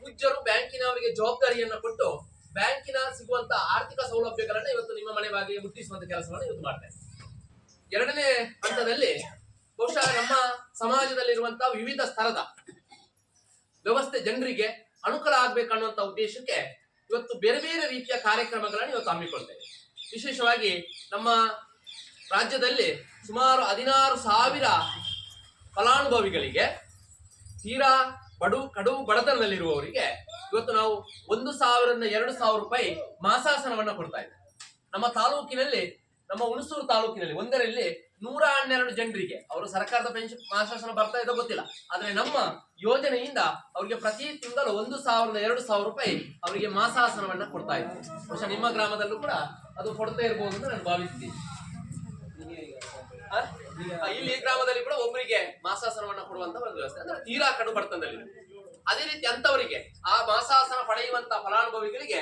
ಪೂಜ್ಯರು ಬ್ಯಾಂಕಿನವರಿಗೆ ಜವಾಬ್ದಾರಿಯನ್ನ ಕೊಟ್ಟು ಬ್ಯಾಂಕಿನ ಸಿಗುವಂತ ಆರ್ಥಿಕ ಸೌಲಭ್ಯಗಳನ್ನ ಇವತ್ತು ನಿಮ್ಮ ಮನೆ ಬಾಗಿಲಿಗೆ ಮುಟ್ಟಿಸುವಂತ ಕೆಲಸವನ್ನು ಇವತ್ತು ಮಾಡ್ತಾರೆ. ಎರಡನೇ ಹಂತದಲ್ಲಿ ಬಹುಶಃ ನಮ್ಮ ಸಮಾಜದಲ್ಲಿರುವಂತಹ ವಿವಿಧ ಸ್ತರದ ವ್ಯವಸ್ಥೆ ಜನರಿಗೆ ಅನುಕೂಲ ಆಗ್ಬೇಕನ್ನುವಂತ ಉದ್ದೇಶಕ್ಕೆ ಇವತ್ತು ಬೇರೆ ಬೇರೆ ರೀತಿಯ ಕಾರ್ಯಕ್ರಮಗಳನ್ನು ಇವತ್ತು ಹಮ್ಮಿಕೊಳ್ತೇವೆ. ವಿಶೇಷವಾಗಿ ನಮ್ಮ ರಾಜ್ಯದಲ್ಲಿ ಸುಮಾರು 16,000 ಫಲಾನುಭವಿಗಳಿಗೆ ತೀರಾ ಕಡು ಬಡತನದಲ್ಲಿರುವವರಿಗೆ ಇವತ್ತು ನಾವು 1,000 ರಿಂದ 2,000 ರೂಪಾಯಿ ಮಾಸಾಸನವನ್ನ ಕೊಡ್ತಾ ಇದ್ದೇವೆ. ನಮ್ಮ ತಾಲೂಕಿನಲ್ಲಿ, ನಮ್ಮ ಹುಣಸೂರು ತಾಲೂಕಿನಲ್ಲಿ ಒಂದರಲ್ಲಿ 112 ಜನರಿಗೆ ಅವರು ಸರ್ಕಾರದ ಪೆನ್ಷನ್ ಮಾಸಾಸನ ಬರ್ತಾ ಇದ್ದೋ ಗೊತ್ತಿಲ್ಲ, ಆದ್ರೆ ನಮ್ಮ ಯೋಜನೆಯಿಂದ ಅವರಿಗೆ ಪ್ರತಿ ತಿಂಗಳು 1,000 ರಿಂದ 2,000 ರೂಪಾಯಿ ಅವರಿಗೆ ಮಾಸಾಸನವನ್ನ ಕೊಡ್ತಾ ಇದ್ದೀವಿ. ಬಹುಶಃ ನಿಮ್ಮ ಗ್ರಾಮದಲ್ಲೂ ಕೂಡ ಅದು ಕೊಡ್ತಾ ಇರಬಹುದು ಅಂತ ನಾನು ಭಾವಿಸ್ತೀನಿ. ಇಲ್ಲಿ ಗ್ರಾಮದಲ್ಲಿ ಕೂಡ ಒಬ್ಬರಿಗೆ ಮಾಸಾಸನವನ್ನ ಕೊಡುವಂತ ಒಂದು ವ್ಯವಸ್ಥೆ, ಅಂದ್ರೆ ತೀರಾ ಕಡು ಬಡತನದಲ್ಲಿ. ಅದೇ ರೀತಿ ಅಂತವರಿಗೆ ಆ ಮಾಸಾಸನ ಪಡೆಯುವಂತ ಫಲಾನುಭವಿಗಳಿಗೆ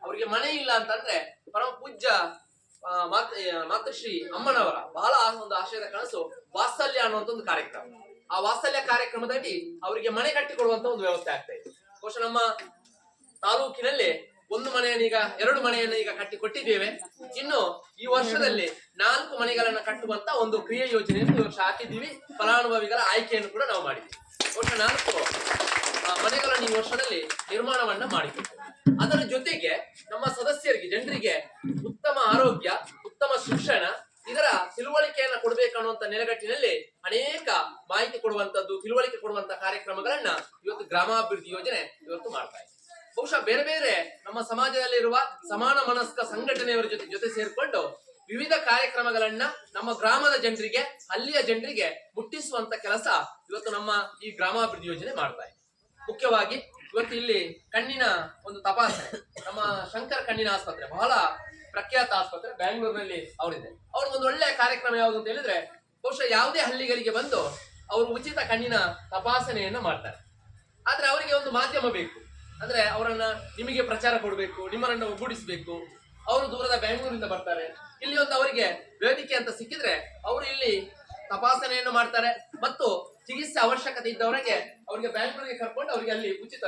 ಅವರಿಗೆ ಮನೆ ಇಲ್ಲ ಅಂತಂದ್ರೆ ಪರಮ ಪೂಜ್ಯ ಮಾತೃಶ್ರೀ ಅಮ್ಮನವರ ಬಹಳ ಒಂದು ಆಶಯದ ಕನಸು ವಾತ್ಸಲ್ಯ ಅನ್ನುವಂತ ಒಂದು ಕಾರ್ಯಕ್ರಮ. ಆ ವಾತ್ಸಲ್ಯ ಕಾರ್ಯಕ್ರಮದಲ್ಲಿ ಅವರಿಗೆ ಮನೆ ಕಟ್ಟಿಕೊಡುವಂತ ಒಂದು ವ್ಯವಸ್ಥೆ ಆಗ್ತಾ ಇದೆ. ಬಹುಶಃ ನಮ್ಮ ತಾಲೂಕಿನಲ್ಲಿ 1 ಮನೆಯನ್ನು ಈಗ 2 ಮನೆಯನ್ನು ಈಗ ಕಟ್ಟಿ ಕೊಟ್ಟಿದ್ದೇವೆ. ಇನ್ನು ಈ ವರ್ಷದಲ್ಲಿ 4 ಮನೆಗಳನ್ನ ಕಟ್ಟುವಂತ ಒಂದು ಕ್ರಿಯೆ ಯೋಜನೆಯನ್ನು ಈ ವರ್ಷ ಹಾಕಿದ್ದೀವಿ. ಫಲಾನುಭವಿಗಳ ಆಯ್ಕೆಯನ್ನು ಕೂಡ ನಾವು ಮಾಡಿದ್ದೀವಿ. ಬಹುಶಃ 4 ಮನೆಗಳನ್ನು ಈ ವರ್ಷದಲ್ಲಿ ನಿರ್ಮಾಣವನ್ನ ಮಾಡಿಕೊಡ್ತೇವೆ. ಅದರ ಜೊತೆಗೆ ನಮ್ಮ ಸದಸ್ಯರಿಗೆ, ಜನರಿಗೆ ಉತ್ತಮ ಆರೋಗ್ಯ, ಉತ್ತಮ ಶಿಕ್ಷಣ, ಇದರ ತಿಳುವಳಿಕೆಯನ್ನ ಕೊಡಬೇಕನ್ನುವಂತ ನೆಲೆಗಟ್ಟಿನಲ್ಲಿ ಅನೇಕ ಮಾಹಿತಿ ಕೊಡುವಂತದ್ದು, ತಿಳುವಳಿಕೆ ಕೊಡುವಂತ ಕಾರ್ಯಕ್ರಮಗಳನ್ನ ಇವತ್ತು ಗ್ರಾಮಾಭಿವೃದ್ಧಿ ಯೋಜನೆ ಇವತ್ತು ಮಾಡ್ತಾ ಇದೆ. ಬಹುಶಃ ಬೇರೆ ಬೇರೆ ನಮ್ಮ ಸಮಾಜದಲ್ಲಿರುವ ಸಮಾನ ಮನಸ್ಕ ಸಂಘಟನೆಯವರ ಜೊತೆ ಸೇರ್ಕೊಂಡು ವಿವಿಧ ಕಾರ್ಯಕ್ರಮಗಳನ್ನ ನಮ್ಮ ಗ್ರಾಮದ ಜನರಿಗೆ, ಅಲ್ಲಿಯ ಜನರಿಗೆ ಮುಟ್ಟಿಸುವಂತ ಕೆಲಸ ಇವತ್ತು ನಮ್ಮ ಈ ಗ್ರಾಮಾಭಿವೃದ್ಧಿ ಯೋಜನೆ ಮಾಡ್ತಾ ಇದೆ. ಮುಖ್ಯವಾಗಿ ಇವತ್ತು ಇಲ್ಲಿ ಕಣ್ಣಿನ ಒಂದು ತಪಾಸಣೆ, ನಮ್ಮ ಶಂಕರ್ ಕಣ್ಣಿನ ಆಸ್ಪತ್ರೆ ಬಹಳ ಪ್ರಖ್ಯಾತ ಆಸ್ಪತ್ರೆ, ಬ್ಯಾಂಗ್ಳೂರಿನಲ್ಲಿ ಅವರಿದೆ. ಅವ್ರ ಒಂದು ಒಳ್ಳೆಯ ಕಾರ್ಯಕ್ರಮ ಯಾವುದು ಅಂತ ಹೇಳಿದ್ರೆ, ಬಹುಶಃ ಯಾವುದೇ ಹಳ್ಳಿಗಳಿಗೆ ಬಂದು ಅವರು ಉಚಿತ ಕಣ್ಣಿನ ತಪಾಸಣೆಯನ್ನ ಮಾಡ್ತಾರೆ. ಆದ್ರೆ ಅವರಿಗೆ ಒಂದು ಮಾಧ್ಯಮ ಬೇಕು, ಅಂದ್ರೆ ಅವರನ್ನ ನಿಮಗೆ ಪ್ರಚಾರ ಕೊಡಬೇಕು, ನಿಮ್ಮನ್ನ ಒಗ್ಗೂಡಿಸಬೇಕು. ಅವರು ದೂರದ ಬ್ಯಾಂಗ್ಳೂರಿಂದ ಬರ್ತಾರೆ, ಇಲ್ಲಿ ಒಂದು ಅವರಿಗೆ ವೇದಿಕೆ ಅಂತ ಸಿಕ್ಕಿದ್ರೆ ಅವರು ಇಲ್ಲಿ ತಪಾಸಣೆಯನ್ನು ಮಾಡ್ತಾರೆ ಮತ್ತು ಚಿಕಿತ್ಸೆ ಅವಶ್ಯಕತೆ ಇದ್ದವರಿಗೆ ಅವರಿಗೆ ಬ್ಯಾಂಗ್ಳೂರಿಗೆ ಕರ್ಕೊಂಡು ಅವರಿಗೆ ಅಲ್ಲಿ ಉಚಿತ